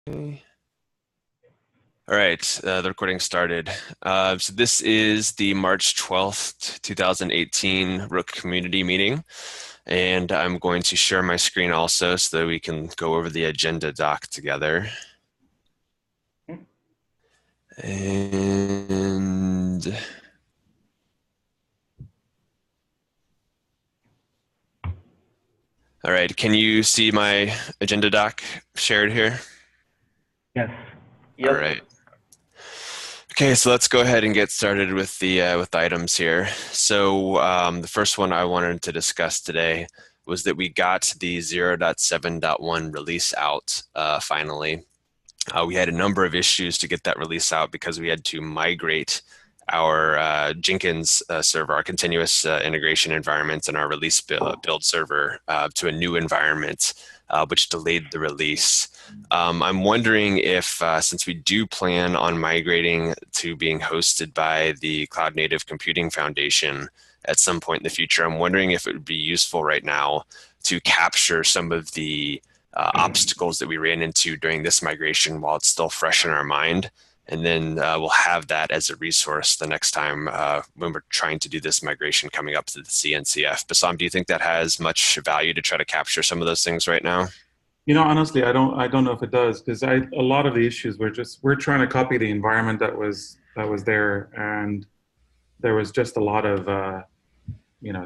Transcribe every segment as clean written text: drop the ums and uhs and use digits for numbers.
Okay. All right, the recording started. So this is the March 12th, 2018 Rook community meeting, and I'm going to share my screen also so that we can go over the agenda doc together. And all right, can you see my agenda doc shared here? Yes. All Yep. right. Okay, so let's go ahead and get started with the items here. So the first one I wanted to discuss today was that we got the 0.7.1 release out finally. We had a number of issues to get that release out because we had to migrate our Jenkins server, our continuous integration environment, and our release build server to a new environment, which delayed the release. I'm wondering if, since we do plan on migrating to being hosted by the Cloud Native Computing Foundation at some point in the future, I'm wondering if it would be useful right now to capture some of the obstacles that we ran into during this migration while it's still fresh in our mind. And then we'll have that as a resource the next time when we're trying to do this migration coming up to the CNCF. Bassam, do you think that has much value to try to capture some of those things right now? Honestly, I don't know if it does because a lot of the issues we're trying to copy the environment that was there, and there was just a lot of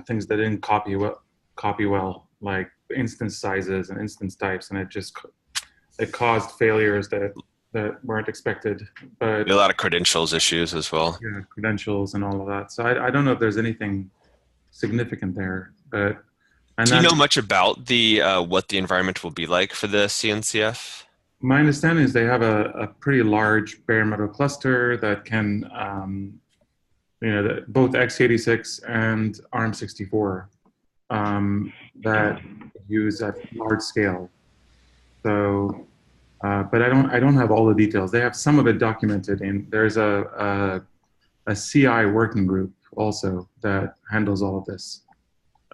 things that didn't copy well, like instance sizes and instance types, and it caused failures that weren't expected. But A lot of credentials issues as well. yeah, credentials and all of that. So I don't know if there's anything significant there, but and Do you then know much about the what the environment will be like for the CNCF? my understanding is they have a pretty large bare metal cluster that can, both x86 and ARM64 that use at large scale. So, but I don't have all the details. They have some of it documented, and there's a CI working group also that handles all of this.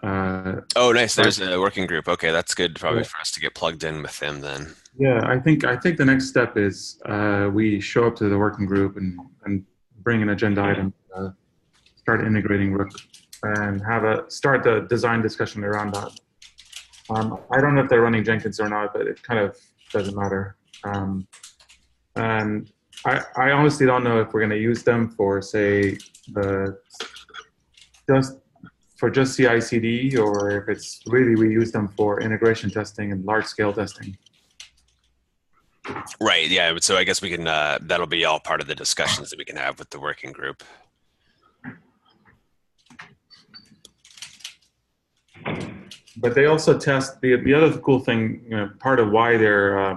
Oh, nice. But There's a working group. Okay, that's good probably yeah, for us to get plugged in with them then. yeah, I think the next step is we show up to the working group and bring an agenda item, start integrating Rook, and start the design discussion around that. I don't know if they're running Jenkins or not, but it kind of doesn't matter. And I honestly don't know if we're going to use them for, say, the just just CI/CD, or if it's really we use them for integration testing and large scale testing. Right. Yeah. So I guess we can, that'll be all part of the discussions that we can have with the working group. But they also test the other cool thing. Part of why there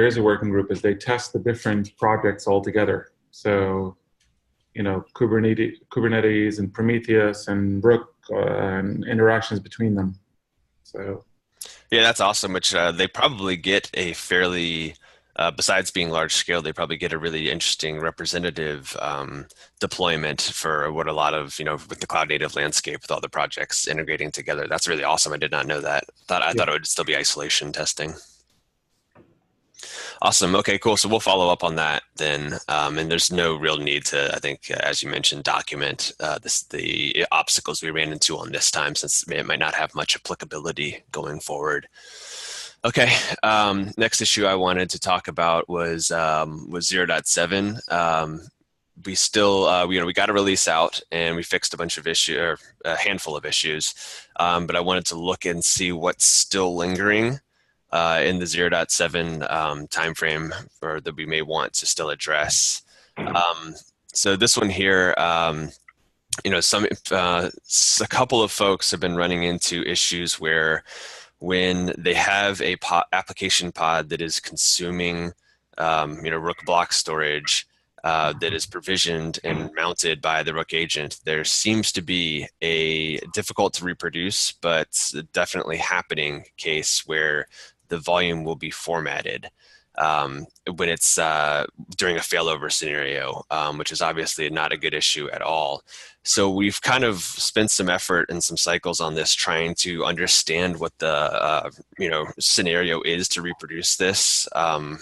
is a working group is they test the different projects all together. So Kubernetes and Prometheus and Rook and interactions between them. So Yeah, that's awesome, which they probably get a fairly, besides being large scale, they probably get a really interesting representative deployment for what a lot of, with the cloud native landscape with all the projects integrating together. That's really awesome. I did not know that. I yeah. thought it would still be isolation testing. Awesome. Okay, cool. So we'll follow up on that then. And there's no real need to, I think, as you mentioned, document the obstacles we ran into on this time, since it might not have much applicability going forward. Okay. Next issue I wanted to talk about was 0.7. We still, we got a release out and we fixed a bunch of issues, or a handful of issues. But I wanted to look and see what's still lingering in the 0.7 timeframe, or that we may want to still address. So this one here, a couple of folks have been running into issues where when they have a application pod that is consuming, Rook block storage that is provisioned and mounted by the Rook agent, there seems to be a difficult to reproduce, but definitely happening case where the volume will be formatted. when it's during a failover scenario, which is obviously not a good issue at all. So we've kind of spent some effort and some cycles on this, trying to understand what the scenario is to reproduce this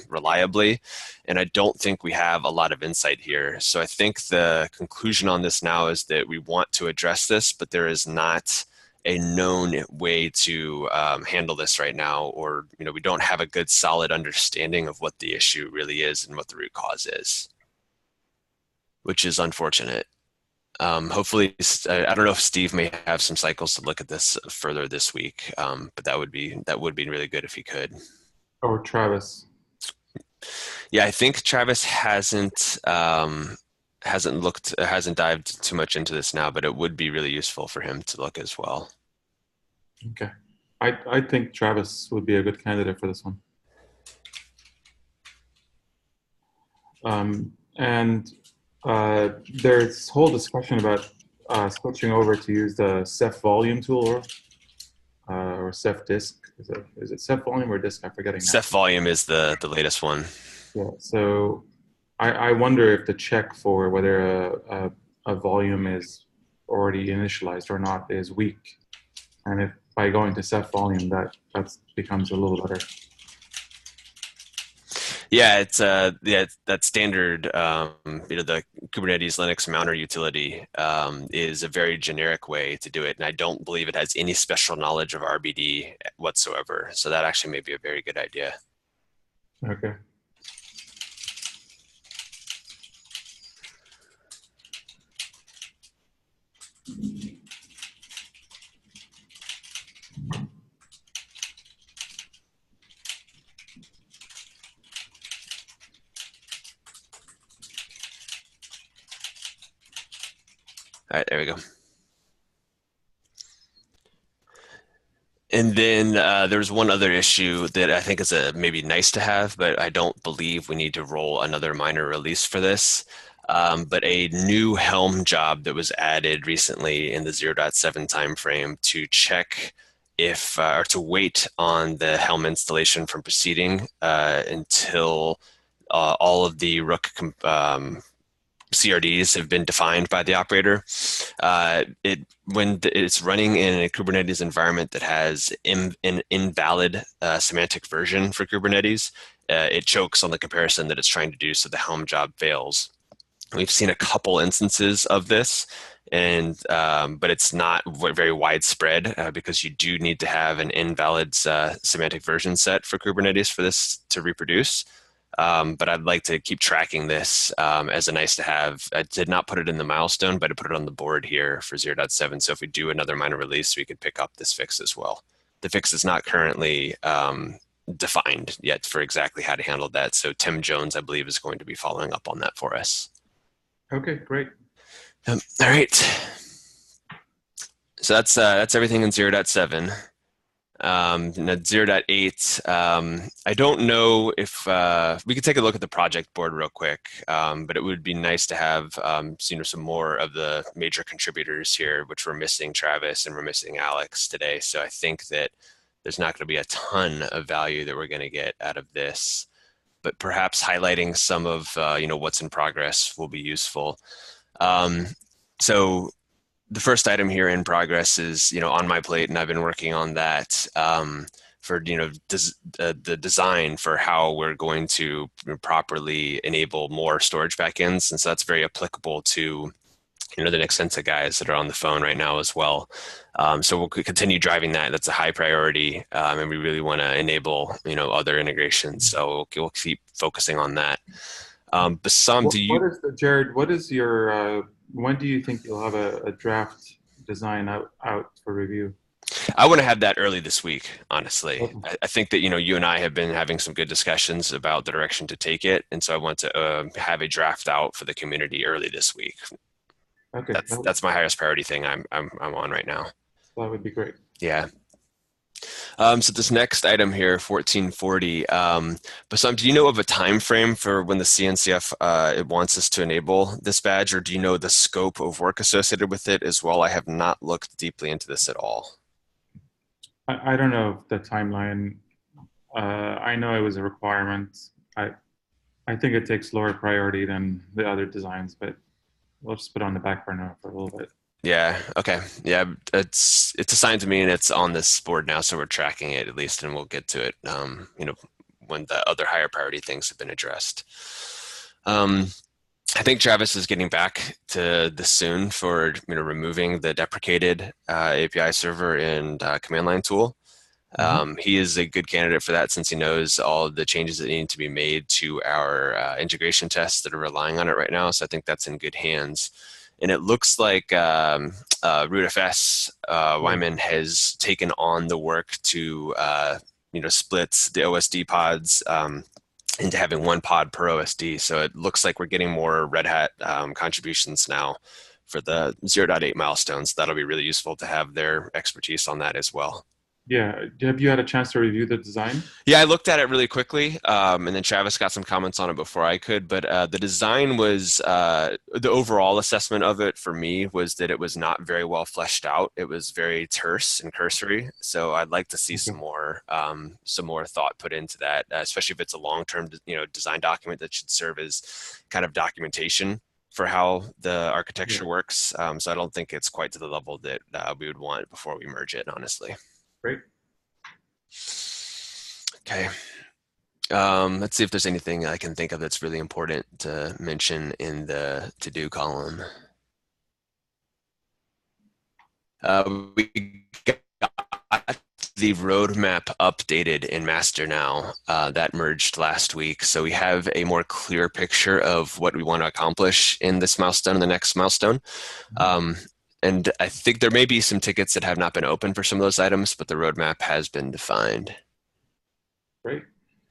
reliably. And I don't think we have a lot of insight here. So I think the conclusion on this now is that we want to address this, but there is not a known way to handle this right now, or we don't have a good solid understanding of what the issue really is and what the root cause is, which is unfortunate. Hopefully, I don't know if Steve may have some cycles to look at this further this week, but that would be really good if he could. Or Travis. Yeah, I think Travis hasn't dived too much into this now, but it would be really useful for him to look as well. Okay. I think Travis would be a good candidate for this one. And there's whole discussion about switching over to use the Ceph volume tool or Ceph disk. Is it Ceph volume or disk? I'm forgetting now. Ceph volume is the latest one. Yeah. So I wonder if the check for whether a volume is already initialized or not is weak, and if by going to Ceph volume that becomes a little better. Yeah, it's that standard the Kubernetes Linux mounter utility is a very generic way to do it, and I don't believe it has any special knowledge of RBD whatsoever. So that actually may be a very good idea. Okay. All right, there we go. And then there's one other issue that I think is a maybe nice to have, but I don't believe we need to roll another minor release for this. But a new Helm job that was added recently in the 0.7 timeframe to check if or to wait on the Helm installation from proceeding until all of the Rook CRDs have been defined by the operator. When it's running in a Kubernetes environment that has an invalid semantic version for Kubernetes, it chokes on the comparison that it's trying to do, so the Helm job fails. We've seen a couple instances of this, and but it's not very widespread because you do need to have an invalid semantic version set for Kubernetes for this to reproduce. But I'd like to keep tracking this as a nice to have. I did not put it in the milestone, but I put it on the board here for 0.7. So if we do another minor release, we could pick up this fix as well. The fix is not currently defined yet for exactly how to handle that. So Tim Jones, I believe, is going to be following up on that for us. Okay, great. All right. So that's everything in 0.7. 0.8, I don't know if we could take a look at the project board real quick, but it would be nice to have some more of the major contributors here, which we're missing Travis and we're missing Alex today. So I think that there's not going to be a ton of value that we're going to get out of this, but perhaps highlighting some of what's in progress will be useful. So the first item here in progress is, on my plate, and I've been working on that for, the design for how we're going to properly enable more storage backends. And so that's very applicable to, the Nexensa guys that are on the phone right now as well. So we'll continue driving that. That's a high priority. And we really want to enable, other integrations. So we'll keep focusing on that. Jared, what is your, when do you think you'll have a draft design out for review? I want to have that early this week, honestly. Okay. I think that, you and I have been having some good discussions about the direction to take it. And so I want to have a draft out for the community early this week. Okay. That's my highest priority thing I'm on right now. That would be great. Yeah. So this next item here, 1440, Bassam, do you know of a time frame for when the CNCF it wants us to enable this badge, or do you know the scope of work associated with it as well? I have not looked deeply into this at all. I don't know the timeline. I know it was a requirement. I I think it takes lower priority than the other designs, but we'll just put it on the back burner for a little bit. Yeah. Okay. Yeah. It's assigned to me and it's on this board now, so we're tracking it at least, and we'll get to it. When the other higher priority things have been addressed. Um, I think Travis is getting back to this soon for removing the deprecated API server and command line tool. Hmm. He is a good candidate for that since he knows all of the changes that need to be made to our integration tests that are relying on it right now. So I think that's in good hands. And it looks like RootFS Yeah. Wyman has taken on the work to split the OSD pods into having one pod per OSD. So it looks like we're getting more Red Hat contributions now for the 0.8 milestones. That'll be really useful to have their expertise on that as well. Yeah. Have you had a chance to review the design? Yeah, I looked at it really quickly, and then Travis got some comments on it before I could. But the design was the overall assessment of it for me was that it was not very well fleshed out. It was very terse and cursory. So I'd like to see Okay. some more thought put into that, especially if it's a long-term design document that should serve as kind of documentation for how the Yeah. architecture works. So I don't think it's quite to the level that we would want before we merge it, honestly. Great. Okay. Let's see if there's anything I can think of that's really important to mention in the to-do column. We got the roadmap updated in master now. That merged last week. So we have a more clear picture of what we want to accomplish in this milestone and the next milestone. Mhm. Um, and I think there may be some tickets that have not been open for some of those items, but the roadmap has been defined. Great.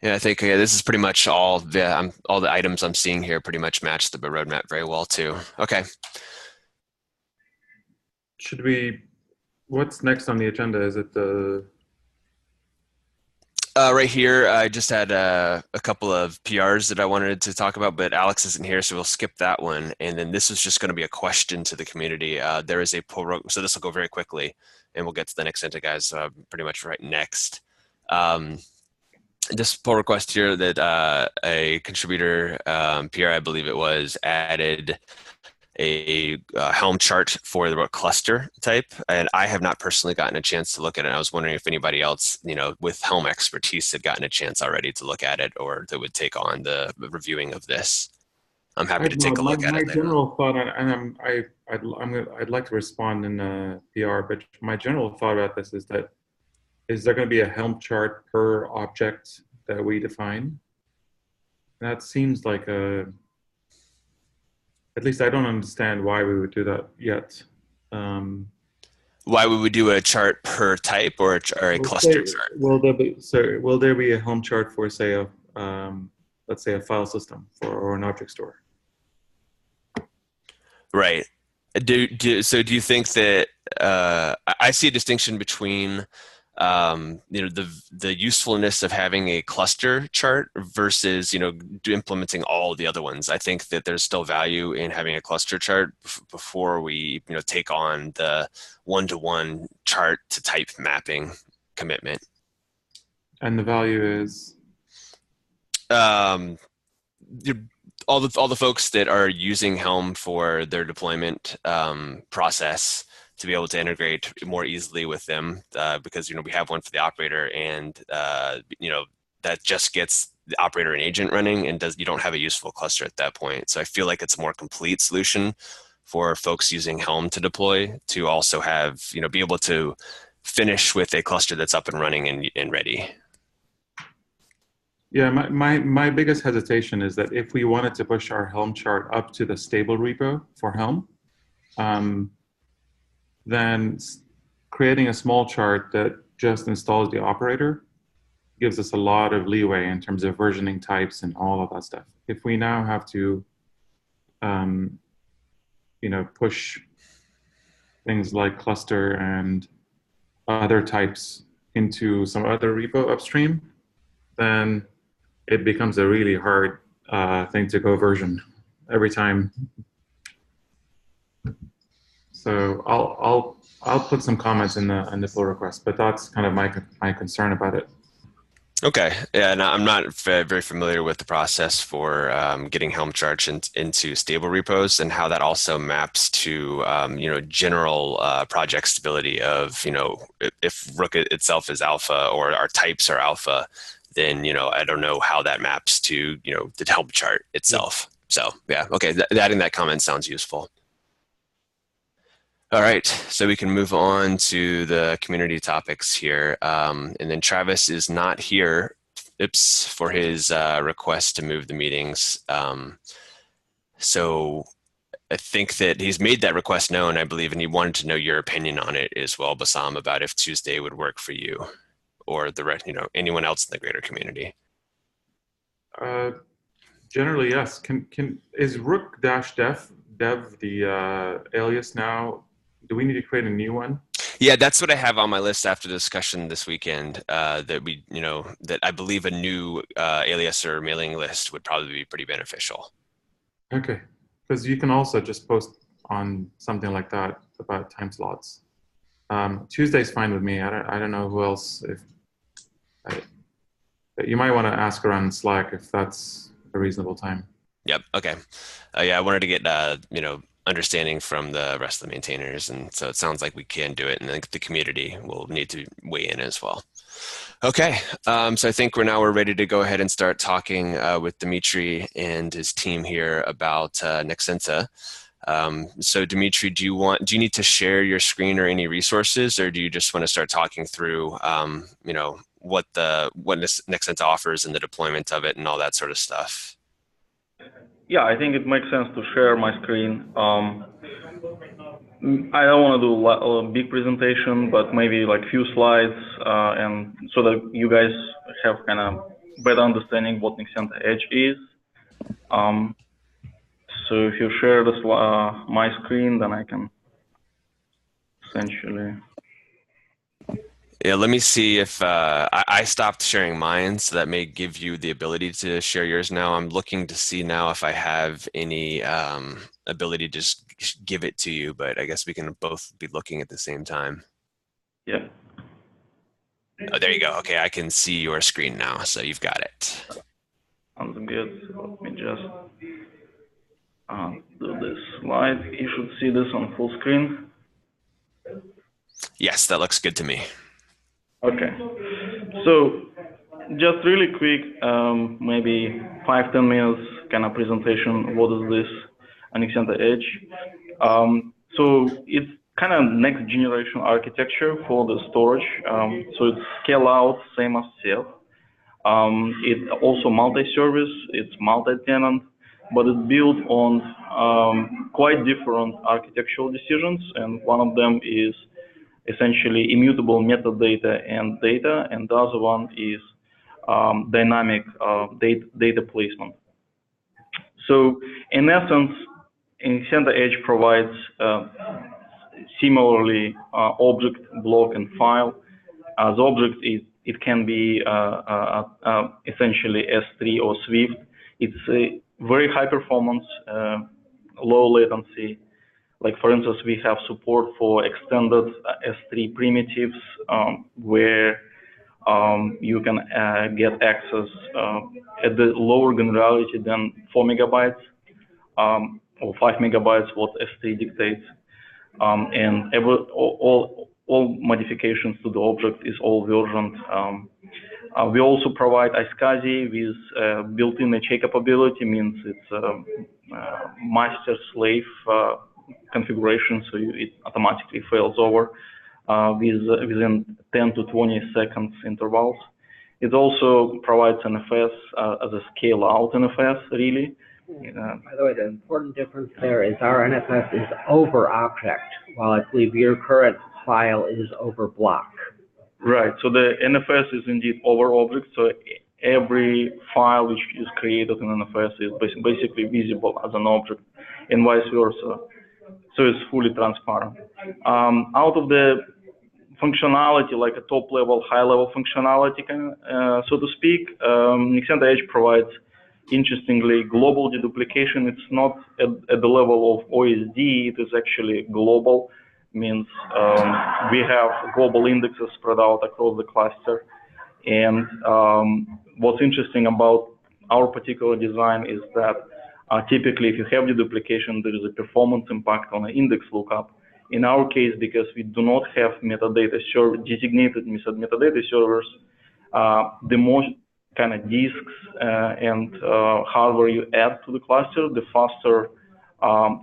Yeah, I think this is pretty much all the items I'm seeing here pretty much match the roadmap very well too. Okay. Should we, what's next on the agenda? Is it the, Right here, I just had a couple of PRs that I wanted to talk about, but Alex isn't here, so we'll skip that one. And then this is just going to be a question to the community. There is a so this will go very quickly, and we'll get to the next Nexenta guys pretty much right next. Um, this pull request here that a contributor, PR, I believe it was, added a Helm chart for the cluster type, and I have not personally gotten a chance to look at it. I was wondering if anybody else, with Helm expertise had gotten a chance already to look at it or that would take on the reviewing of this. I'm happy to take a my, look at my it later on. general thought, and I'd like to respond in a PR, but my general thought about this is that, is there going to be a Helm chart per object that we define? That seems like at least I don't understand why we would do that yet. Um, Why we would do a chart per type or a Let's cluster say, chart? will there be a Helm chart for, say, let's say a file system or an object store? Right. So do you think that I see a distinction between the usefulness of having a cluster chart versus implementing all the other ones? I think that there's still value in having a cluster chart before we take on the one-to-one chart to type mapping commitment. And the value is, Um, all the folks that are using Helm for their deployment process to be able to integrate more easily with them because we have one for the operator and that just gets the operator and agent running and you don't have a useful cluster at that point. So I feel like it's a more complete solution for folks using Helm to deploy to also have be able to finish with a cluster that's up and running and ready. yeah, my biggest hesitation is that if we wanted to push our Helm chart up to the stable repo for Helm, um, then creating a small chart that just installs the operator gives us a lot of leeway in terms of versioning types and all of that stuff. If we now have to, um, push things like cluster and other types into some other repo upstream, then it becomes a really hard thing to go version every time. So I'll put some comments in the pull request, but that's kind of my concern about it. Okay, yeah, and I'm not very familiar with the process for getting Helm charts into stable repos and how that also maps to general project stability of if Rook itself is alpha or our types are alpha, then I don't know how that maps to the Helm chart Yeah. itself. So yeah, okay, adding that comment sounds useful. All right, so we can move on to the community topics here. And then Travis is not here, oops, for his request to move the meetings. So I think that he's made that request known, I believe, and he wanted to know your opinion on it as well, Bassam, about if Tuesday would work for you or anyone else in the greater community. Uh, Generally, yes. Can is rook dash dev the alias now? Do we need to create a new one? Yeah, that's what I have on my list after the discussion this weekend. That I believe a new alias or mailing list would probably be pretty beneficial. Okay, because you can also just post on something like that about time slots. Tuesday's fine with me. I don't know who else. If I, you might want to ask around Slack if that's a reasonable time. Yep. Okay. Yeah, I wanted to get understanding from the rest of the maintainers, and so it sounds like we can do it, and the community will need to weigh in as well. Okay. So I think we're ready to go ahead and start talking with Dimitri and his team here about Nexenta. So Dimitri, do you need to share your screen or any resources, or do you just want to start talking through what Nexenta offers and the deployment of it and all that sort of stuff? Yeah, I think it makes sense to share my screen. I don't want to do a big presentation, but maybe like few slides, and so that you guys have kind of better understanding what Nexenta Edge is. Um, so if you share my screen, then I can essentially. Yeah, let me see if I stopped sharing mine, so that may give you the ability to share yours now. I'm looking to see now if I have any ability to just give it to you, but I guess we can both be looking at the same time. Yeah. Oh, there you go. Okay, I can see your screen now, so you've got it. Sounds good. Let me just do this slide. You should see this on full screen. Yes, that looks good to me. Okay. So just really quick, maybe 5-10 minutes kind of presentation. What is this Nexenta Edge? So it's kind of next generation architecture for the storage. So it's scale out, same as Ceph. It's also multi-service, it's multi-tenant, but it's built on quite different architectural decisions, and one of them is essentially immutable metadata and data, and the other one is dynamic data placement. So in essence, Nexenta Edge provides similarly object, block, and file. As object, it can be essentially S3 or Swift. It's a very high performance, low latency. Like for instance, we have support for extended S3 primitives where you can get access at the lower granularity than 4 megabytes or 5 megabytes, what S3 dictates. And all modifications to the object is all versioned. We also provide iSCSI with built-in HA capability, means it's master-slave configuration, so it automatically fails over within 10 to 20 seconds intervals. It also provides NFS as a scale-out NFS, really. By the way, the important difference there is our NFS is over object, while I believe your current file is over block. Right. So the NFS is indeed over object. So every file which is created in NFS is basically visible as an object, and vice versa. So it's fully transparent. Out of the functionality, like a top level, high level functionality, so to speak, Nexenta Edge provides, interestingly, global deduplication. It's not at the level of OSD, it is actually global, means we have global indexes spread out across the cluster. And what's interesting about our particular design is that typically if you have deduplication, there is a performance impact on the index lookup. In our case, because we do not have metadata designated metadata servers, the more kind of disks and hardware you add to the cluster, the faster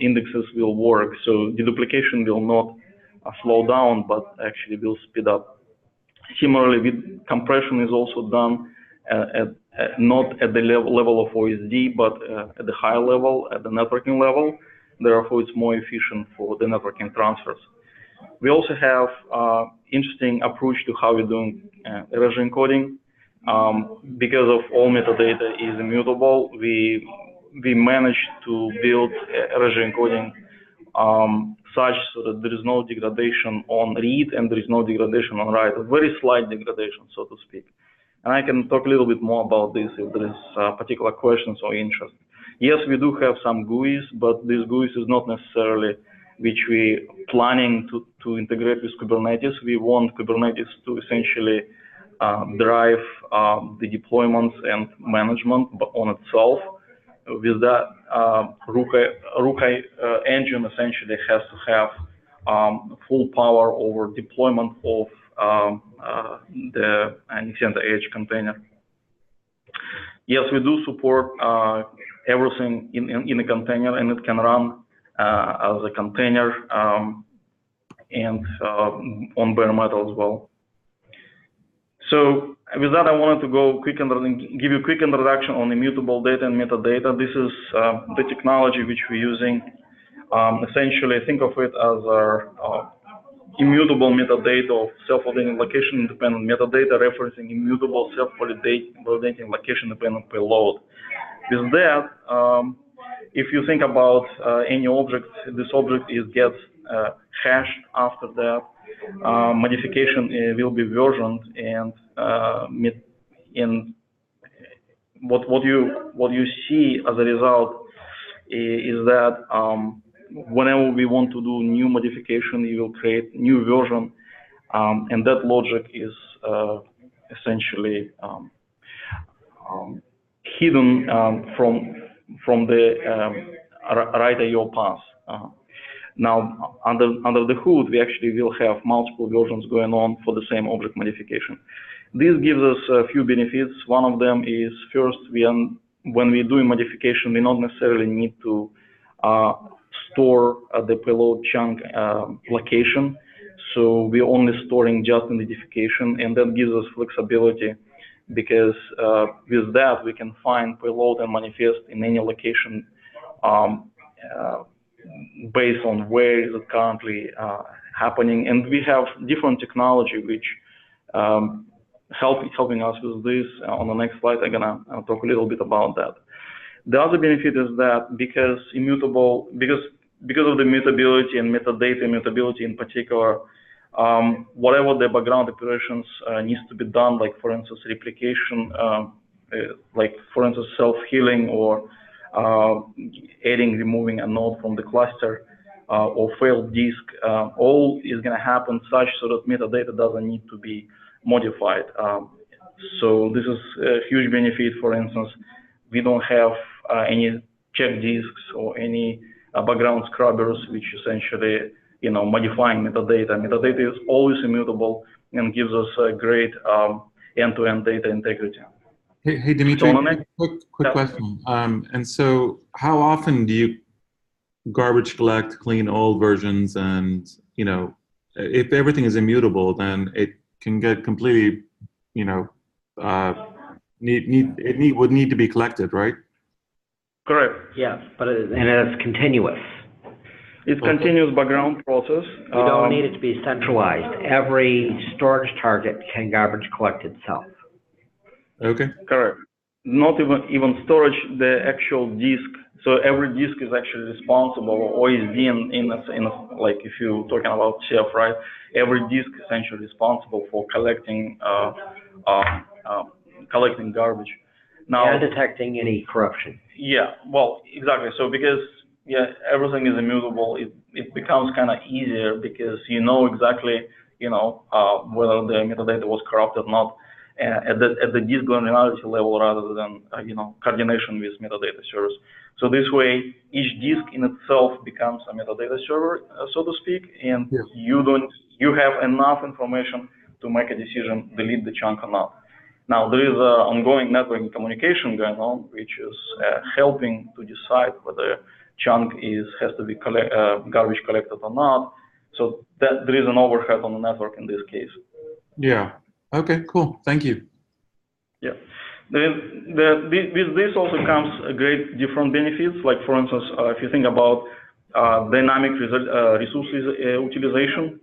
indexes will work. So deduplication will not slow down, but actually will speed up. Similarly, with compression is also done not at the level of OSD, but at the higher level, at the networking level. Therefore, it's more efficient for the networking transfers. We also have interesting approach to how we're doing erasure encoding. Because of all metadata is immutable, we managed to build erasure encoding such so that there is no degradation on read and there is no degradation on write, a very slight degradation, so to speak. And I can talk a little bit more about this if there is particular questions or interest. Yes, we do have some GUIs, but this GUIs is not necessarily which we planning to integrate with Kubernetes. We want Kubernetes to essentially drive the deployments and management on itself. With that, Rook engine essentially has to have full power over deployment of the Nexenta Edge container. Yes, we do support everything in a container, and it can run as a container and on bare metal as well. So with that, I wanted to go quick and give you a quick introduction on immutable data and metadata. This is the technology which we're using. Essentially, think of it as our immutable metadata of self-validating location-independent metadata referencing immutable self-validating location-independent payload. With that, if you think about any object, this object gets hashed after that. Modification will be versioned, and what you see as a result is that whenever we want to do new modification, you will create new version, and that logic is essentially hidden from the write IO path. Now, under the hood, we actually will have multiple versions going on for the same object modification. This gives us a few benefits. One of them is, first, when we're doing modification, we don't necessarily need to store the payload chunk location. So we're only storing just identification, and that gives us flexibility because with that, we can find payload and manifest in any location based on where is it currently happening. And we have different technology which helping us with this. On the next slide, I'm gonna talk a little bit about that. The other benefit is that because of the mutability and metadata immutability in particular, whatever the background operations needs to be done, like for instance replication, like for instance self-healing or adding, removing a node from the cluster or failed disk, all is going to happen such so that metadata doesn't need to be modified. So this is a huge benefit. For instance, we don't have any check disks or any background scrubbers, which essentially, modifying metadata. Metadata is always immutable and gives us a great end-to-end data integrity. Hey Dimitri, quick question. And so how often do you garbage collect, clean old versions? And, if everything is immutable, then it can get completely, it would need to be collected, right? Correct. Yes, but it's continuous. It's continuous background process. You don't need it to be centralized. Every storage target can garbage collect itself. Okay. Correct. Not even storage, the actual disk. So every disk is actually responsible, or OSD in like if you're talking about CF, right? Every disk is essentially responsible for collecting garbage. Now, and detecting any corruption. Yeah, well, exactly. So because everything is immutable, it becomes kind of easier because you know exactly whether the metadata was corrupted or not. at the disk granularity level rather than coordination with metadata servers. So this way, each disk in itself becomes a metadata server, so to speak, and you have enough information to make a decision, delete the chunk or not. Now, there is ongoing networking communication going on, which is helping to decide whether chunk has to be garbage collected or not. So that there is an overhead on the network in this case. Yeah. Okay, cool. Thank you. Yeah. With this also comes a great different benefits. Like, for instance, if you think about dynamic resource utilization,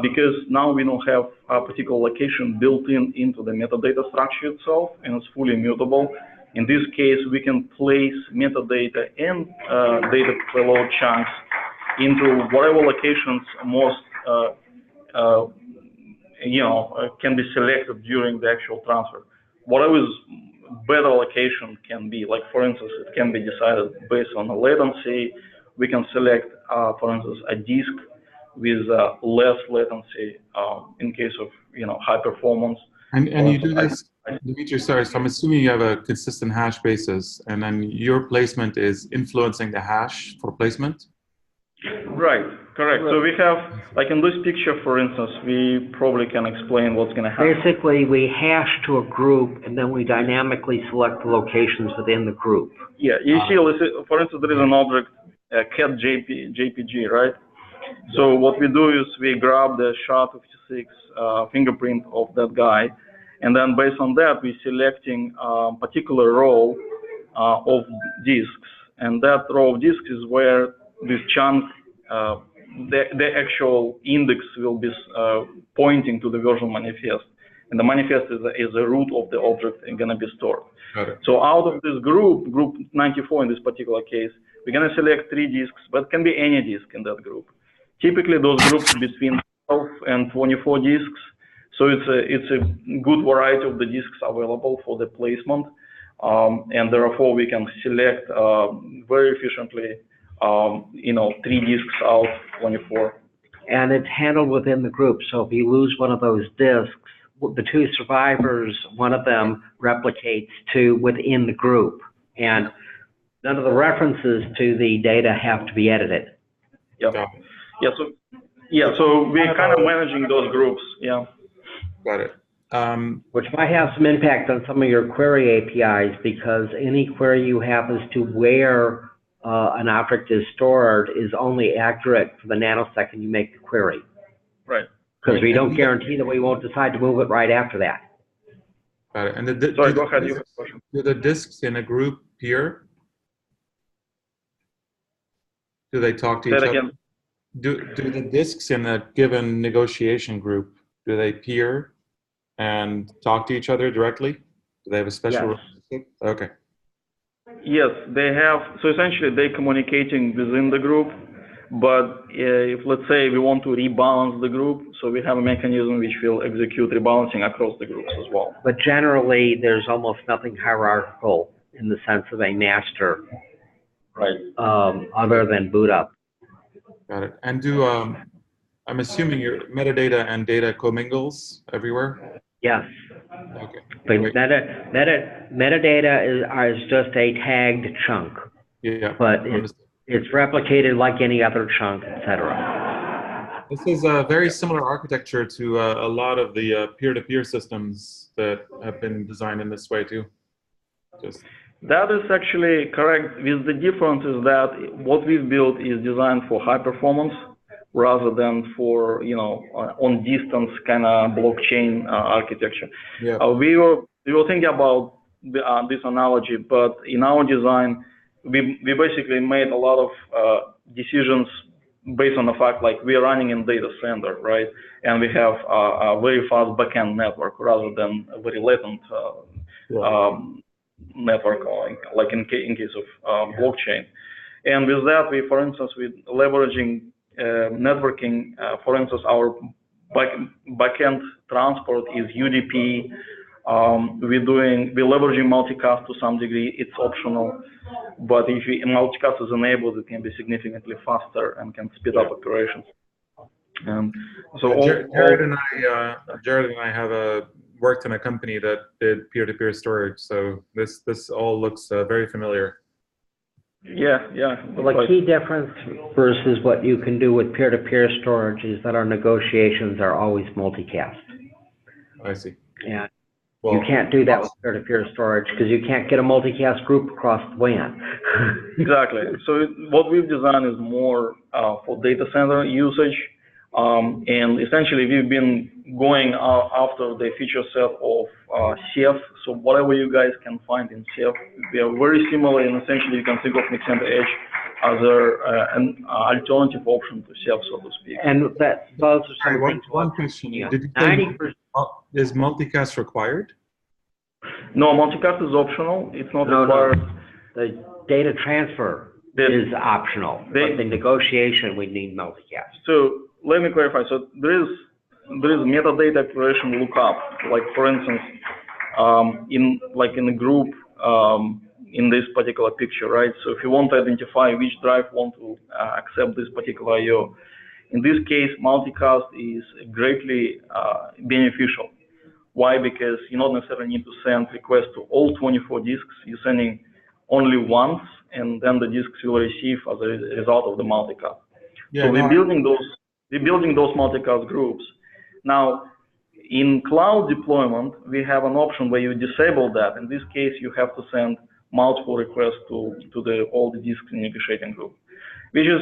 because now we don't have a particular location built into the metadata structure itself, and it's fully immutable. In this case, we can place metadata and data payload chunks into whatever locations most can be selected during the actual transfer. Whatever is better location can be, like, for instance, it can be decided based on the latency. We can select, for instance, a disk with less latency in case of high performance. And you do this, Dmitry, sorry, so I'm assuming you have a consistent hash basis, and then your placement is influencing the hash for placement? Right, correct. So we have, like in this picture, for instance, we probably can explain what's going to happen. Basically, we hash to a group, and then we dynamically select the locations within the group. Yeah, you see, for instance, there is an object, cat JPG, right? So what we do is we grab the SHA-256 fingerprint of that guy, and then based on that, we're selecting a particular row of disks. And that row of disks is where this chunk, the actual index will be pointing to the version manifest. And the manifest is the root of the object and going to be stored. So out of this group 94 in this particular case, we're going to select 3 disks, but it can be any disk in that group. Typically, those groups between 12 and 24 disks. So it's a good variety of the disks available for the placement. And therefore, we can select very efficiently 3 disks out of 24. And it's handled within the group. So if you lose one of those disks, the 2 survivors, one of them replicates to within the group. And none of the references to the data have to be edited. Yep. So we're kind of managing those groups. Yeah. Got it. Which might have some impact on some of your query APIs, because any query you have as to where an object is stored is only accurate for the nanosecond you make the query. Right. Because we don't guarantee that we won't decide to move it right after that. Got it. And sorry, go ahead. You have a question. Do the disks in a group peer? Do they talk to each other? Again. Do the disks in a given negotiation group, do they peer and talk to each other directly? Do they have a special relationship? Okay. Yes, they have. So essentially, they're communicating within the group. But if, let's say, we want to rebalance the group, so we have a mechanism which will execute rebalancing across the groups as well. But generally, there's almost nothing hierarchical in the sense of a master, right? Other than boot up. Got it. And do I'm assuming your metadata and data commingles everywhere? Yes. Okay. But metadata is just a tagged chunk. Yeah. But it's replicated like any other chunk, etc. This is a very similar architecture to a lot of the peer-to-peer systems that have been designed in this way too. That is actually correct. With the difference is that what we've built is designed for high performance rather than for on distance kind of blockchain architecture. Yeah. We were thinking about this analogy, but in our design, we basically made a lot of decisions based on the fact, like, we're running in data center, right? And we have a very fast backend network rather than a very latent network, like in case of blockchain. And with that, we, for instance, with leveraging networking, for instance, our backend transport is UDP. We're leveraging multicast to some degree. It's optional, but if multicast is enabled, it can be significantly faster and can speed up operations. So Jared and I have worked in a company that did peer-to-peer storage, so this all looks very familiar. Yeah, yeah. Well, the key difference versus what you can do with peer-to-peer storage is that our negotiations are always multicast. I see. And Well, you can't do that with peer-to-peer storage because you can't get a multicast group across the WAN. Exactly. So what we've designed is more for data center usage. And essentially, we've been going after the feature set of CF. So whatever you guys can find in CF, they are very similar. And essentially, you can think of Mixenter Edge as an alternative option to CF, so to speak. And those are some one, things. one question. Yeah. Did you say 90%. is multicast required? No, multicast is optional. It's not No, required. no. The data transfer is optional, but the negotiation, we need multicast. So let me clarify. So there is metadata acceleration lookup. Like for instance, in a group in this particular picture, right? So if you want to identify which drive want to accept this particular I/O, in this case, multicast is greatly beneficial. Why? Because you don't necessarily need to send requests to all 24 disks. You're sending only once, and then the disks will receive as a result of the multicast. Yeah, so we're building those multicast groups. Now, in cloud deployment, we have an option where you disable that. In this case, you have to send multiple requests to all the disks in negotiating group, which is,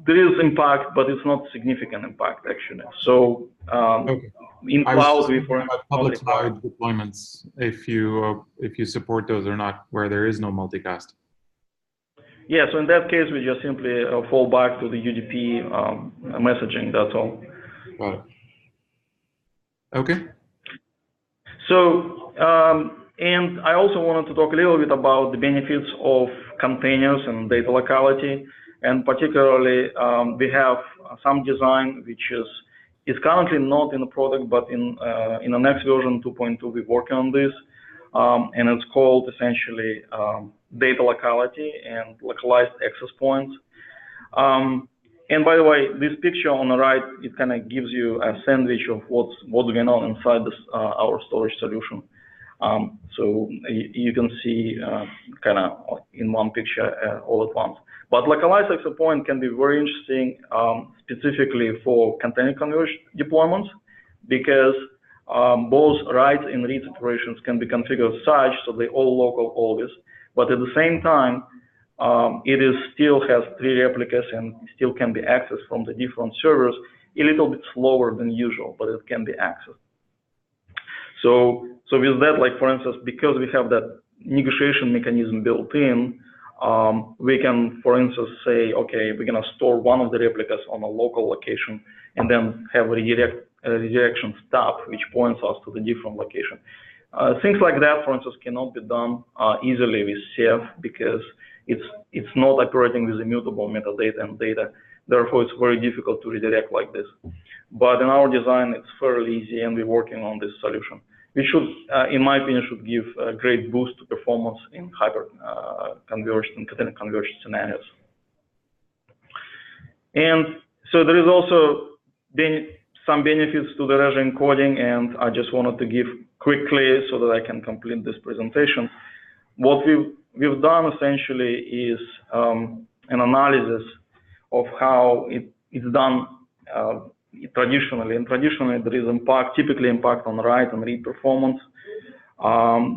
there is impact, but it's not significant impact actually. So okay. In cloud, we for public cloud deployments, if you support those or not, where there is no multicast. Yeah, so in that case, we just simply fall back to the UDP messaging. That's all. Got it. Okay. So, and I also wanted to talk a little bit about the benefits of containers and data locality. And particularly, we have some design which is currently not in the product, but in the next version 2.2, we're working on this. And it's called essentially data locality and localized access points. And by the way, this picture on the right, it kind of gives you a sandwich of what's going on inside this, our storage solution. So you can see kind of in one picture all at once. But localized access point can be very interesting, specifically for container conversion deployments, because both writes and reads operations can be configured such so they all local always, but at the same time, it still has 3 replicas and still can be accessed from the different servers, a little bit slower than usual, but it can be accessed. So with that, like for instance, because we have that negotiation mechanism built in, we can, for instance, say, okay, we're going to store one of the replicas on a local location and then have a redirection stop, which points us to the different location. Things like that, for instance, cannot be done easily with CF because it's not operating with immutable metadata and data. Therefore, it's very difficult to redirect like this. But in our design, it's fairly easy, and we're working on this solution. Which should, in my opinion, should give a great boost to performance in hyper converged and container converged scenarios. And so there is also some benefits to the Azure encoding, and I just wanted to give quickly so that I can complete this presentation. What we've done essentially is an analysis of how it's done traditionally. And traditionally, there is typically impact on write and read performance.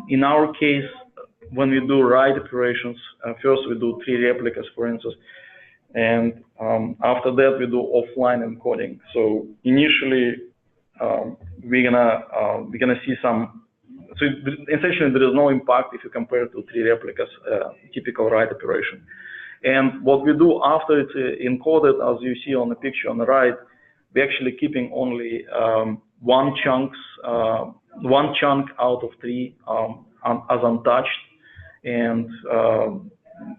In our case, when we do write operations, first we do 3 replicas, for instance, and after that we do offline encoding. So initially, we're gonna see some. So essentially, there is no impact if you compare to 3 replicas, typical write operation. And what we do after it's encoded, as you see on the picture on the right, we're actually keeping only one chunk out of 3 as untouched and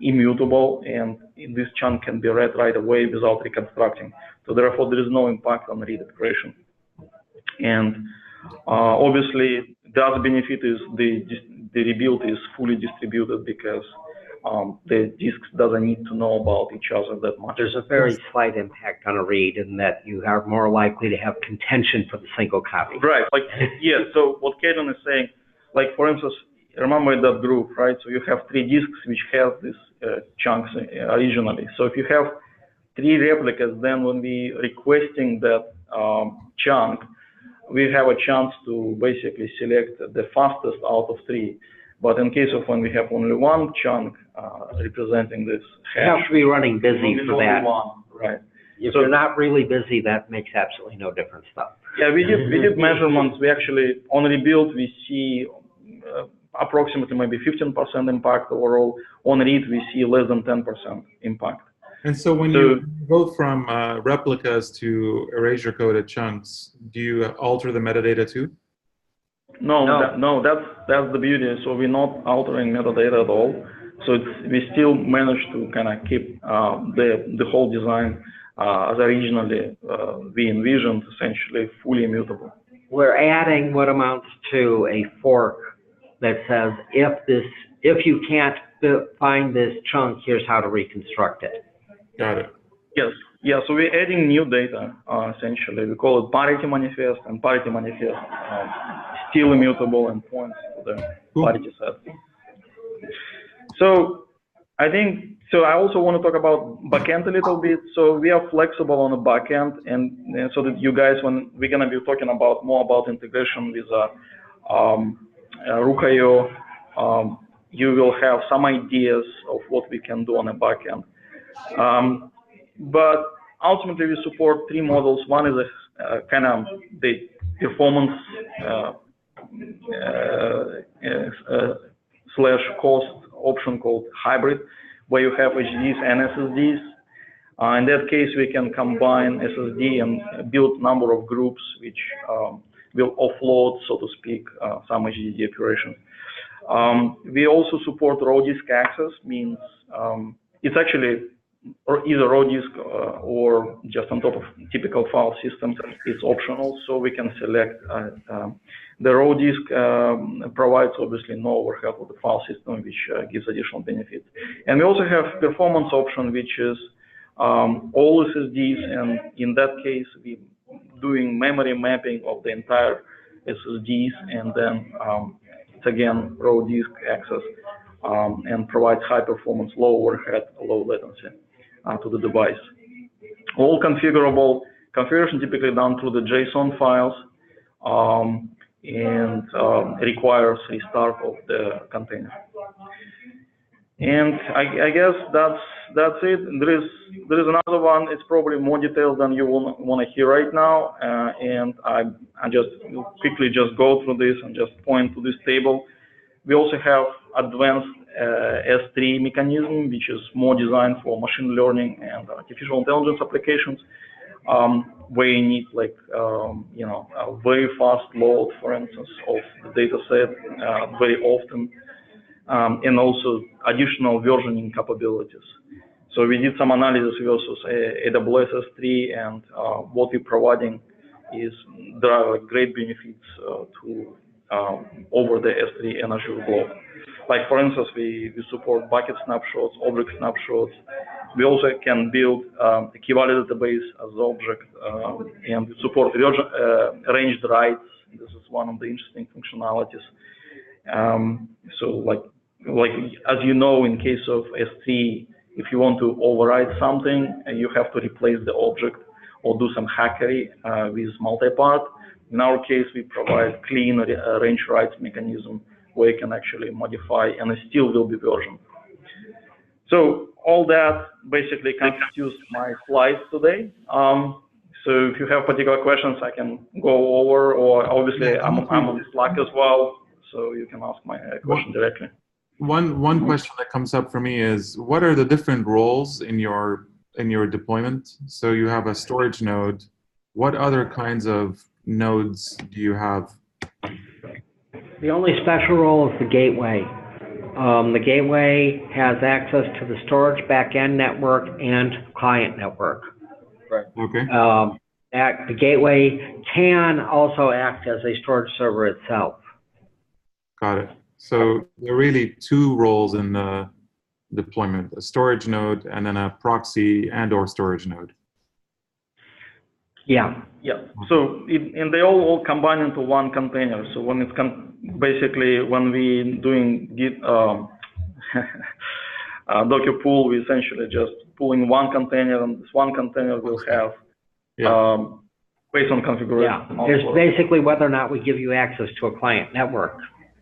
immutable, and this chunk can be read right away without reconstructing. So therefore, there is no impact on read operation. And obviously, the other benefit is the rebuild is fully distributed because the disks doesn't need to know about each other that much. There's a very slight impact on a read in that you are more likely to have contention for the single copy. Right, like, yeah, so what Caitlin is saying, like, for instance, remember that group, right? So you have 3 disks which have these chunks originally. So if you have 3 replicas, then when we requesting that chunk, we have a chance to basically select the fastest out of 3. But in case of when we have only 1 chunk representing this hash, You have to be running busy for that. Right. If you're not really busy, that makes absolutely no difference, though. Yeah, we did measurements. We actually, on rebuild, we see approximately maybe 15% impact overall. On read, we see less than 10% impact. And so when you go from replicas to erasure coded chunks, do you alter the metadata too? No, that's the beauty. So we're not altering metadata at all. So we still manage to kind of keep the whole design as originally we envisioned, essentially fully immutable. We're adding what amounts to a fork that says, if you can't find this chunk, here's how to reconstruct it. Got it. Yes. Yeah, so we're adding new data, essentially. We call it parity manifest, and parity manifest still immutable and points to the parity set. So I think, so I also want to talk about backend a little bit. So we are flexible on the backend, and so that you guys, when we're going to be talking about more about integration with Rook.io, you will have some ideas of what we can do on the backend. But ultimately, we support 3 models. One is a kind of the performance slash cost option called hybrid, where you have HDDs and SSDs. In that case, we can combine SSD and build number of groups which will offload, so to speak, some HDD operations. We also support raw disk access, means it's actually either raw disk or just on top of typical file systems. It's optional, so we can select the raw disk provides obviously no overhead of the file system, which gives additional benefits. And we also have performance option, which is all SSDs, and in that case, we doing memory mapping of the entire SSDs, and then it's again raw disk access, and provides high performance, low overhead, low latency to the device. All configurable. Configuration typically done through the JSON files, and requires restart of the container. And I guess that's it. There is another one. It's probably more detailed than you want to hear right now, and I just quickly just go through this and just point to this table. We also have advanced S3 mechanism, which is more designed for machine learning and artificial intelligence applications, where you need like a very fast load, for instance, of the data set very often, and also additional versioning capabilities. So we did some analysis versus AWS S3, and what we're providing is there are great benefits to over the S3 and Azure Blob. Like for instance, we support bucket snapshots, object snapshots. We also can build a key value database as object, and we support arranged writes. This is one of the interesting functionalities. So like as you know, in case of S3, if you want to override something, you have to replace the object or do some hackery with multi-part. In our case, we provide clean arrange writes mechanism where you can actually modify, and it still will be versioned. So all that basically constitutes my slides today. So if you have particular questions, I can go over, or obviously I'm on Slack as well, so you can ask my question directly. One question that comes up for me is, what are the different roles in your deployment? So you have a storage node. What other kinds of nodes do you have? The only special role is the gateway. The gateway has access to the storage backend network and client network. Right. Okay. The gateway can also act as a storage server itself. Got it. So there are really 2 roles in the deployment, a storage node and then a proxy and/or storage node. Yeah. Yeah. So and they all combine into one container. So when it's basically when we doing Git Docker pull, we essentially just pulling one container, and this one container will have based on configuration. Yeah. There's basically whether or not we give you access to a client network.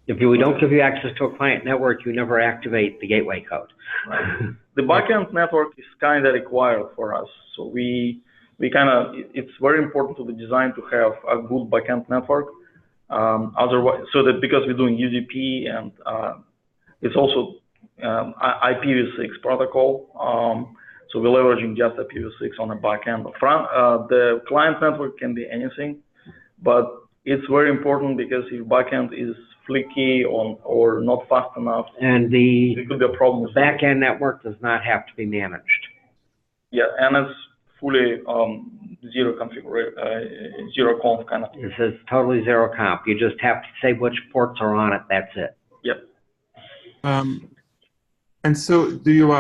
If we don't give you access to a client network, you never activate the gateway code. Right. The backend network is kind of required for us. So we kind of, it's very important to the design to have a good backend network. Otherwise, so that because we're doing UDP and it's also IPv6 protocol. So we're leveraging just IPv6 on the backend. The client network can be anything, but it's very important because if backend is flaky or not fast enough, and there could be a problem. The backend network does not have to be managed. Yeah, and it's fully zero configuration, zero conf kind of. This is totally zero comp. You just have to say which ports are on it. That's it. Yep. And so, do you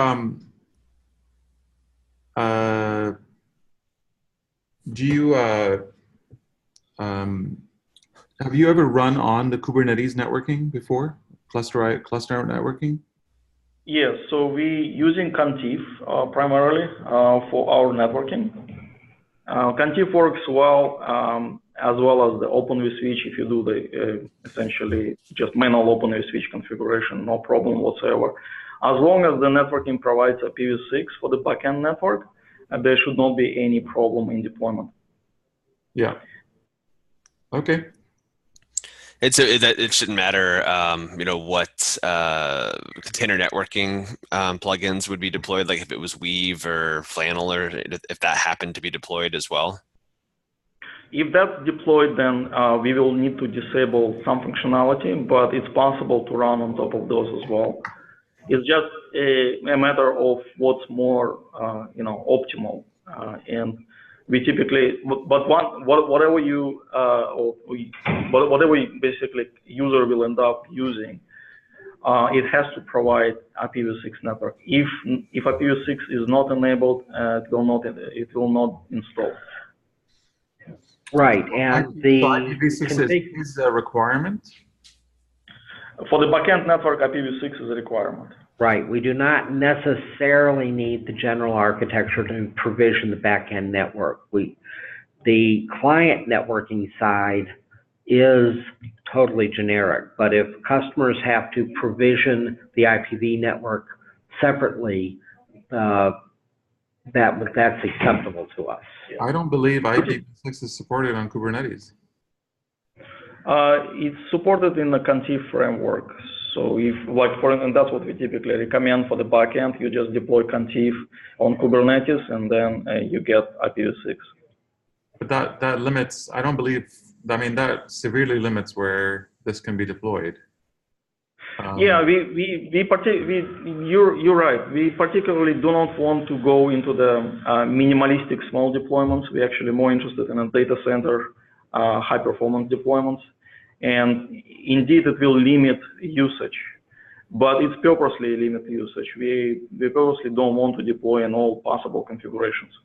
have you ever run on the Kubernetes networking before? Cluster networking? Yes, so we using Contif primarily for our networking. Contif works well as well as the Open vSwitch. If you do the essentially just manual Open vSwitch configuration, no problem whatsoever. As long as the networking provides IPv6 for the backend network, there should not be any problem in deployment. Yeah. Okay. It shouldn't matter, what container networking plugins would be deployed, like if it was Weave or Flannel, or if that happened to be deployed as well. If that's deployed, then we will need to disable some functionality, but it's possible to run on top of those as well. It's just a matter of what's more, optimal, and we typically, whatever you, whatever basically user will end up using, it has to provide IPv6 network. If IPv6 is not enabled, it will not install. Right, and IPv6 is a requirement? For the backend network, IPv6 is a requirement. Right. We do not necessarily need the general architecture to provision the backend network. The client networking side is totally generic, but if customers have to provision the IPv network separately, that's acceptable to us. I don't believe IPv6 is supported on Kubernetes. It's supported in the Contif framework. So and that's what we typically recommend for the backend. You just deploy Contif on Kubernetes, and then you get IPv6. But that limits. I don't believe. I mean, that severely limits where this can be deployed. Yeah, you're right. We particularly do not want to go into the minimalistic small deployments. We're actually more interested in a data center high performance deployments. And indeed, it will limit usage, but it's purposely limit usage. We purposely don't want to deploy in all possible configurations.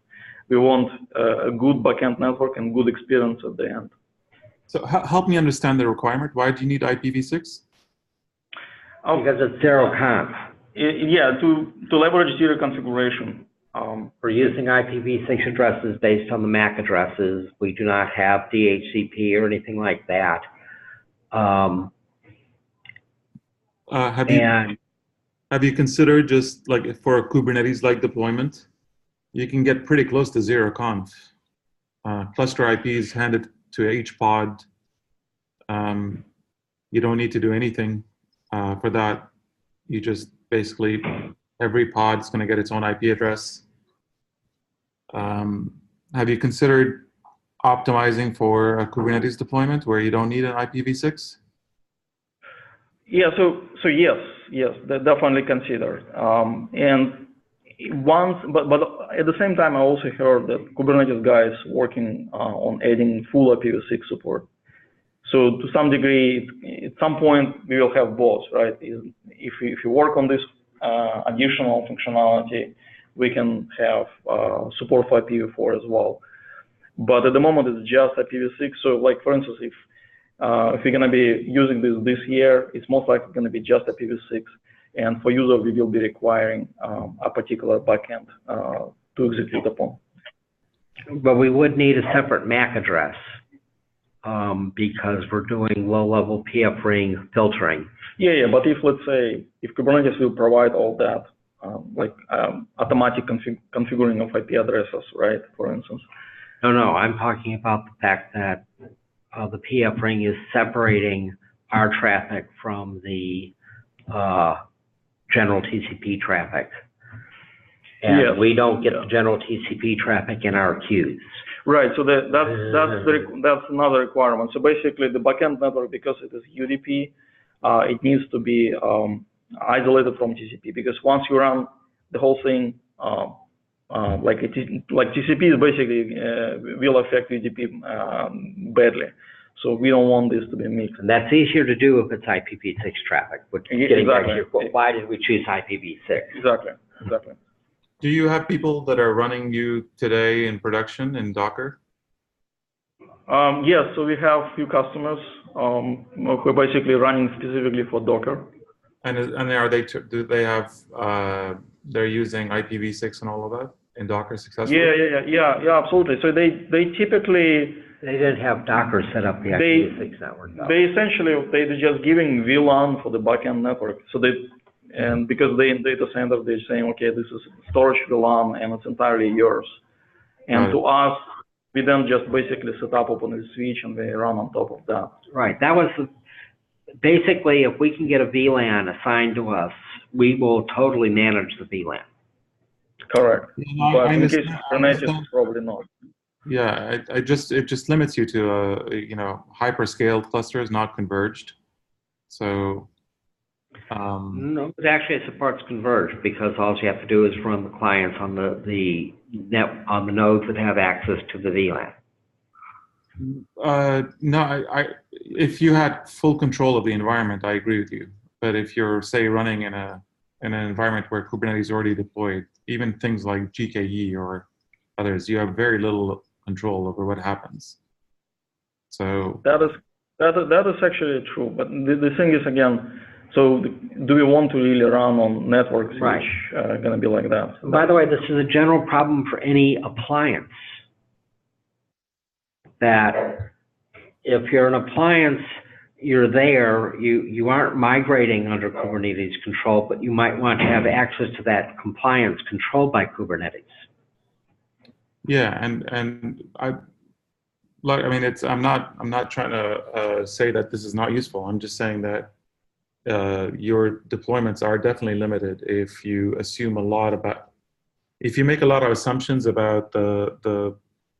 We want a good backend network and good experience at the end. So help me understand the requirement. Why do you need IPv6? Because it's zero conf. Yeah, to leverage zero configuration. We're using IPv6 addresses based on the MAC addresses. We do not have DHCP or anything like that. Have you considered just like for a Kubernetes-like deployment, you can get pretty close to zero conf. Cluster IPs handed to each pod. You don't need to do anything for that. You just basically, every pod is going to get its own IP address. Have you considered optimizing for a Kubernetes deployment where you don't need an IPv6? Yeah, so yes, definitely consider. And but at the same time, I also heard that Kubernetes guys working on adding full IPv6 support. So to some degree, at some point, we will have both, right? If you work on this additional functionality, we can have support for IPv4 as well. But at the moment, it's just IPv6. So, like for instance, if we're going to be using this year, it's most likely going to be just IPv6. And for user, we will be requiring a particular backend to execute upon. But we would need a separate MAC address because we're doing low-level PF ring filtering. Yeah. But if, let's say, if Kubernetes will provide all that, automatic configuring of IP addresses, right, for instance. No, I'm talking about the fact that the PF ring is separating our traffic from the general TCP traffic. And yes. we don't get the general TCP traffic in our queues. Right, so that's another requirement. So basically the backend network, because it is UDP, it needs to be isolated from TCP, because once you run the whole thing, like TCP is basically will affect UDP badly. So we don't want this to be mixed. And that's easier to do if it's IPv6 traffic. But getting back to your quote, why did we choose IPv6? Exactly. Do you have people that are running you today in production in Docker? Yes, so we have a few customers who are basically running specifically for Docker. And are they do they have they're using IPv6 and all of that in Docker successfully? Yeah, absolutely. So they typically didn't have Docker set up the IPv6 network. Though. They essentially they're just giving VLAN for the backend network. So and because they in data center they're saying, okay, this is storage VLAN and it's entirely yours. And to us, we then just basically set up open the switch and we run on top of that. Right. That was basically, if we can get a VLAN assigned to us, we will totally manage the VLAN. Correct. Yeah, but in case of Kubernetes, probably not. Yeah, it just limits you to hyperscale clusters, not converged. So no, it actually supports converged because all you have to do is run the clients on the nodes that have access to the VLAN. No, if you had full control of the environment, I agree with you. But if you're, say, running in an environment where Kubernetes is already deployed, even things like GKE or others, you have very little control over what happens. So that is actually true. But the thing is, again, so do we want to really run on networks which are going to be like that? By the way, this is a general problem for any appliance. That if you're an appliance, you're there, you aren't migrating under Kubernetes control, but you might want to have access to that compliance controlled by Kubernetes. Yeah, and I'm not trying to say that this is not useful. I'm just saying that your deployments are definitely limited if you assume if you make a lot of assumptions about the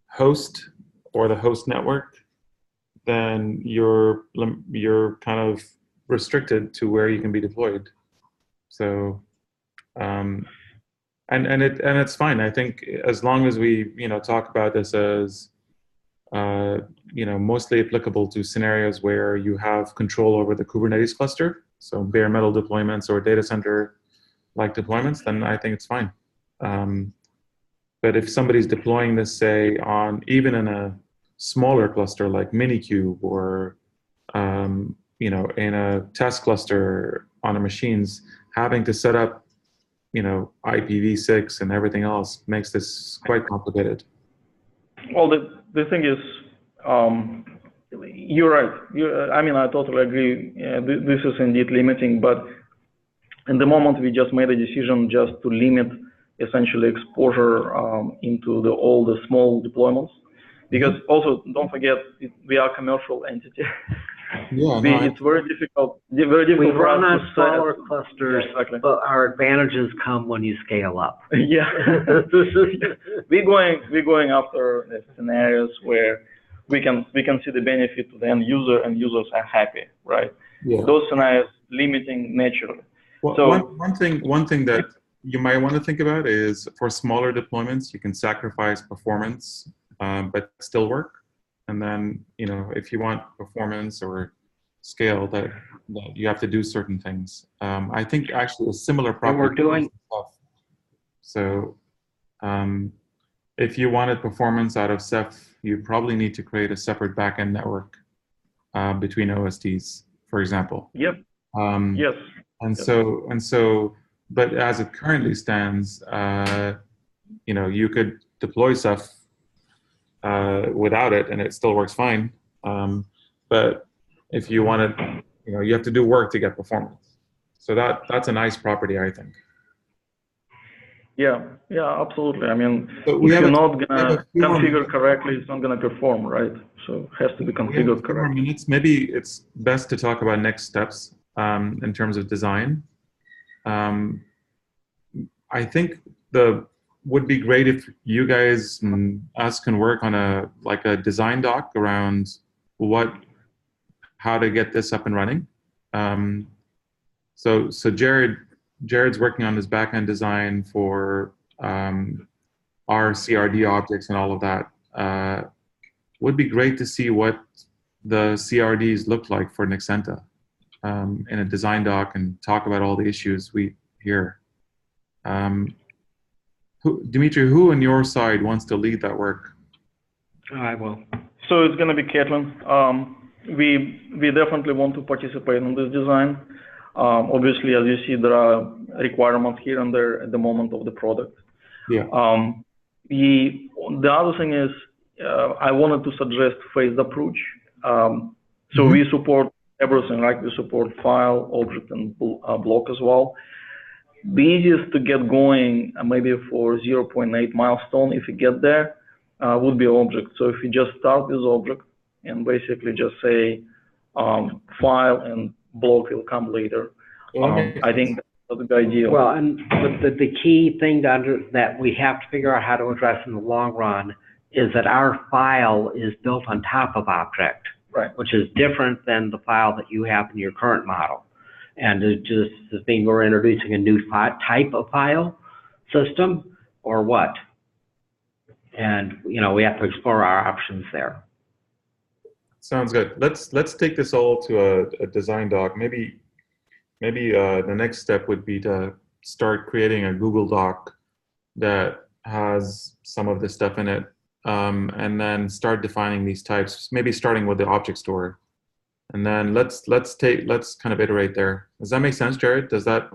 host or the host network, then you're kind of restricted to where you can be deployed. So, and it's fine. I think as long as we talk about this as mostly applicable to scenarios where you have control over the Kubernetes cluster, so bare metal deployments or data center like deployments, then I think it's fine. But if somebody's deploying this, say, even in a smaller cluster like Minikube or in a test cluster on a machines, having to set up IPv6 and everything else makes this quite complicated. Well, the thing is, you're right. I totally agree. This is indeed limiting, but in the moment we just made a decision just to limit essentially exposure into all the small deployments. Because also, don't forget, we are a commercial entity. Yeah, it's very difficult. We run on smaller clusters, but our advantages come when you scale up. Yeah, we're going after scenarios where we can see the benefit to the end user, and users are happy, right? Yeah. Those scenarios limiting naturally. Well, so one thing that you might want to think about is for smaller deployments, you can sacrifice performance. But still work. And then, if you want performance or scale that you have to do certain things. I think actually a similar And property. we're doing, So if you wanted performance out of Ceph, you probably need to create a separate backend network between OSTs, for example. Yep. Um, Yes. and Yes. so, but as it currently stands, you could deploy Ceph without it, and it still works fine. But if you want it, you have to do work to get performance. So that's a nice property, I think. Yeah. Yeah. Absolutely. I mean, So if you're not we have gonna a few more configure minutes. correctly, it's not gonna perform, right? So it has to be We have a configured few more correctly. minutes. Maybe it's best to talk about next steps in terms of design. I think would be great if you guys and us can work on a design doc around how to get this up and running. So Jared's working on his backend design for our CRD objects and all of that. Would be great to see what the CRDs look like for Nexenta in a design doc and talk about all the issues we hear. Dimitri, who on your side wants to lead that work? I will. So it's gonna be Caitlin. We definitely want to participate in this design. Obviously, as you see, there are requirements here and there at the moment of the product. Yeah. The other thing is, I wanted to suggest phased approach. So we support everything, right? We support file, object, and block as well. The easiest to get going, maybe for 0.8 milestone, if you get there, would be object. So if you just start with object and basically just say file and block will come later, I think that's a good idea. Well, and the key thing that we have to figure out how to address in the long run is that our file is built on top of object, right, which is different than the file that you have in your current model. And it just does mean we're introducing a new type of file system or what? And we have to explore our options there. Sounds good. Let's take this all to a design doc. Maybe the next step would be to start creating a Google Doc that has some of this stuff in it, and then start defining these types. Maybe starting with the object store, and then let's kind of iterate there. Does that make sense, Jared? Does that?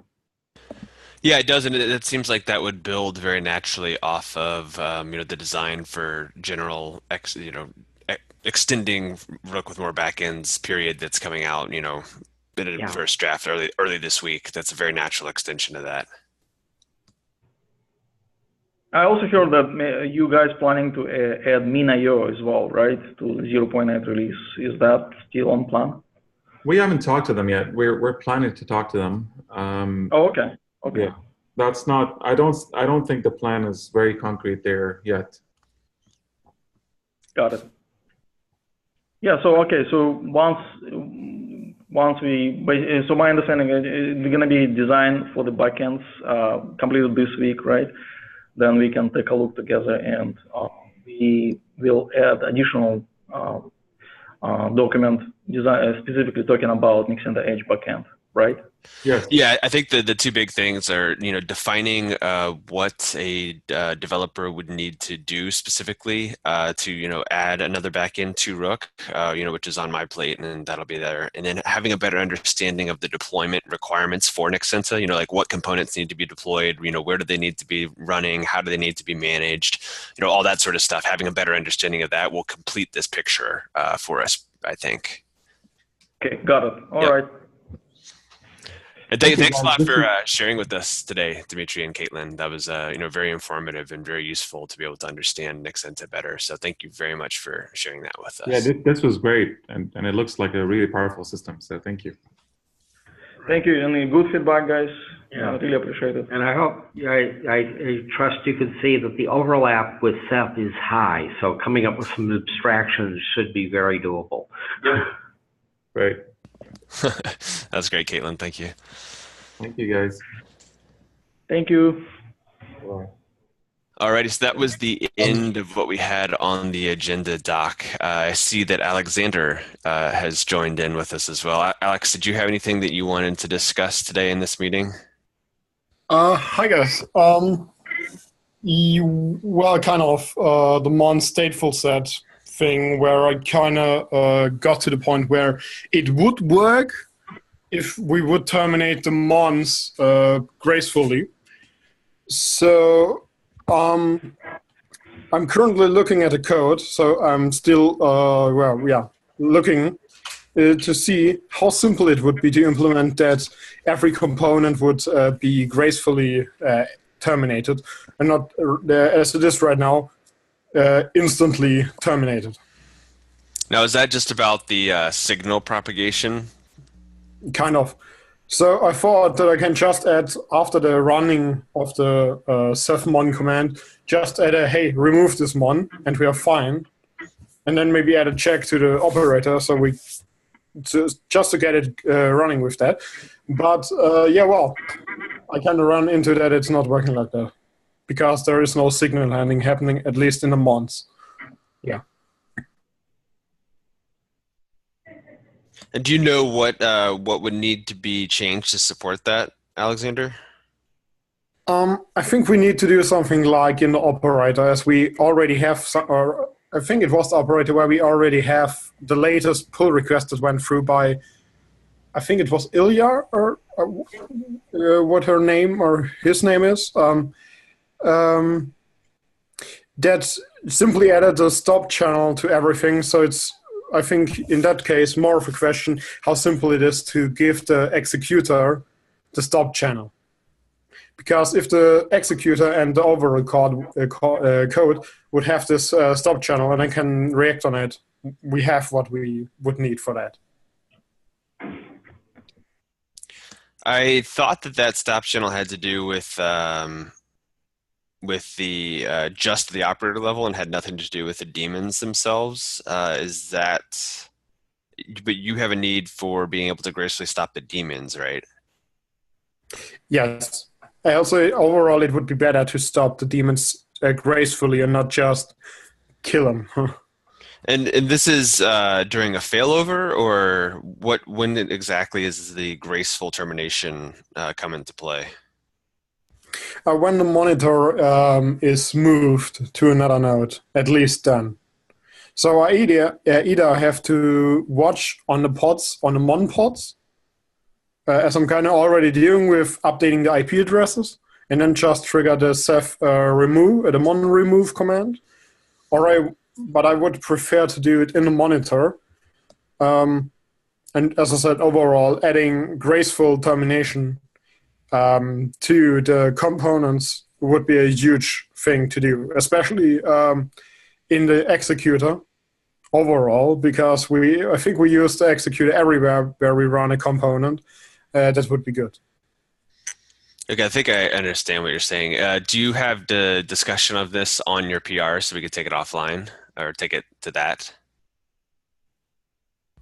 Yeah, it does, and it seems like that would build very naturally off of the design for general extending Rook with more backends period that's coming out, in a first draft early this week. That's a very natural extension of that. I also heard that you guys planning to add Min.io as well, right, to 0.8 release. Is that still on plan? We haven't talked to them yet. We're planning to talk to them. Oh, okay. Okay. Yeah, that's not. I don't think the plan is very concrete there yet. Got it. Yeah. So okay. So once so my understanding is it's going to be designed for the backends completed this week, right? Then we can take a look together, and we will add additional document design specifically talking about Nexenta Edge backend, right? Yes. Yeah, I think the two big things are, defining what a developer would need to do specifically to, add another backend to Rook, which is on my plate, and that'll be there. And then having a better understanding of the deployment requirements for Nexenta, like what components need to be deployed, where do they need to be running, how do they need to be managed, all that sort of stuff. Having a better understanding of that will complete this picture for us, I think. Okay, got it. All right. And thanks a lot for sharing with us today, Dimitri and Caitlin. That was very informative and very useful to be able to understand Nexenta better. So thank you very much for sharing that with us. Yeah, this was great, and it looks like a really powerful system. So thank you. Thank you, and good feedback, guys. Yeah, I really appreciate it. And I hope I trust you can see that the overlap with Ceph is high. So coming up with some abstractions should be very doable. Yeah. Great. That's great, Caitlin. Thank you. Thank you, guys. Thank you. Bye. Alrighty, so that was the end of what we had on the agenda, Doc. I see that Alexander has joined in with us as well. Alex, did you have anything that you wanted to discuss today in this meeting? Hi guys. Well, kind of the non-stateful set thing where I kind of got to the point where it would work if we would terminate the mons gracefully. So I'm currently looking at the code, so I'm still looking to see how simple it would be to implement that every component would be gracefully terminated and not, as it is right now, instantly terminated. Now, is that just about the signal propagation? Kind of. So I thought that I can just add, after the running of the sevmon command, just add a, hey, remove this mon, and we are fine. And then maybe add a check to the operator, so we just to get it running with that. But yeah, well, I kind of run into that it's not working like that because there is no signal handling happening, at least in the mons. Yeah. And do you know what would need to be changed to support that, Alexander? I think we need to do something like in the operator, as we already have some, or I think it was the operator where we already have the latest pull request that went through by, I think it was Ilya, or what her name or his name is. That simply added a stop channel to everything. So it's, I think in that case, more of a question how simple it is to give the executor the stop channel. Because if the executor and the overall code would have this stop channel and I can react on it, we have what we would need for that. I thought that stop channel had to do with the just the operator level and had nothing to do with the daemons themselves. Is that? But you have a need for being able to gracefully stop the daemons, right? Yes. I also, overall, it would be better to stop the daemons gracefully and not just kill them. And this is during a failover, or what? When exactly is the graceful termination come into play? When the monitor is moved to another node, at least then. So I either have to watch on the pods, on the mon pods, as I'm kind of already dealing with updating the IP addresses, and then just trigger the remove, the mon remove command, but I would prefer to do it in the monitor. And as I said, overall, adding graceful termination to the components would be a huge thing to do, especially in the executor overall, because I think we use the executor everywhere where we run a component. That would be good. Okay, I think I understand what you're saying. Do you have the discussion of this on your PR so we could take it offline or take it to that?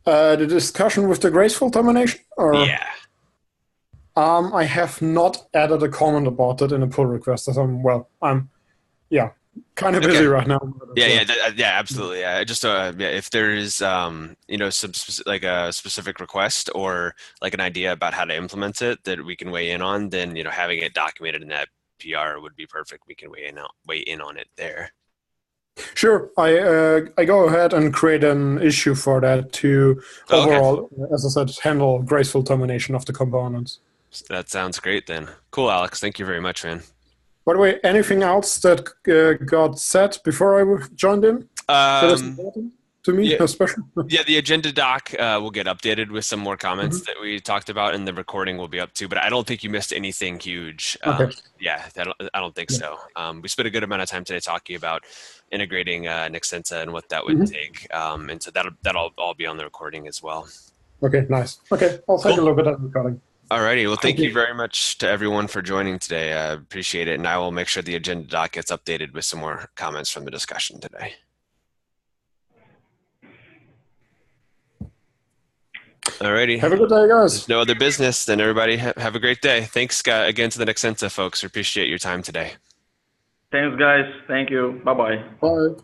The discussion with the graceful termination? Or? Yeah. I have not added a comment about it in a pull request. As I'm kind of busy right now. Yeah, absolutely. Yeah, just if there is some like a specific request or like an idea about how to implement it that we can weigh in on, then having it documented in that PR would be perfect. We can weigh in on it there. Sure, I go ahead and create an issue for that to overall, as I said, handle graceful termination of the components. That sounds great then. Cool, Alex. Thank you very much, man. By the way, anything else that got said before I joined in? That is important to me, especially? Yeah, the agenda doc will get updated with some more comments that we talked about, and the recording will be up too. But I don't think you missed anything huge. Okay. I don't think so. We spent a good amount of time today talking about integrating Nexensa and what that would take. And so that'll all be on the recording as well. Okay, nice. Okay, I'll take a look at that recording. Alrighty, well, thank you very much to everyone for joining today. I appreciate it, and I will make sure the agenda doc gets updated with some more comments from the discussion today. Alrighty. Have a good day, guys. There's no other business, then everybody have a great day. Thanks again to the Nexensa folks. We appreciate your time today. Thanks, guys. Thank you. Bye-bye. Bye.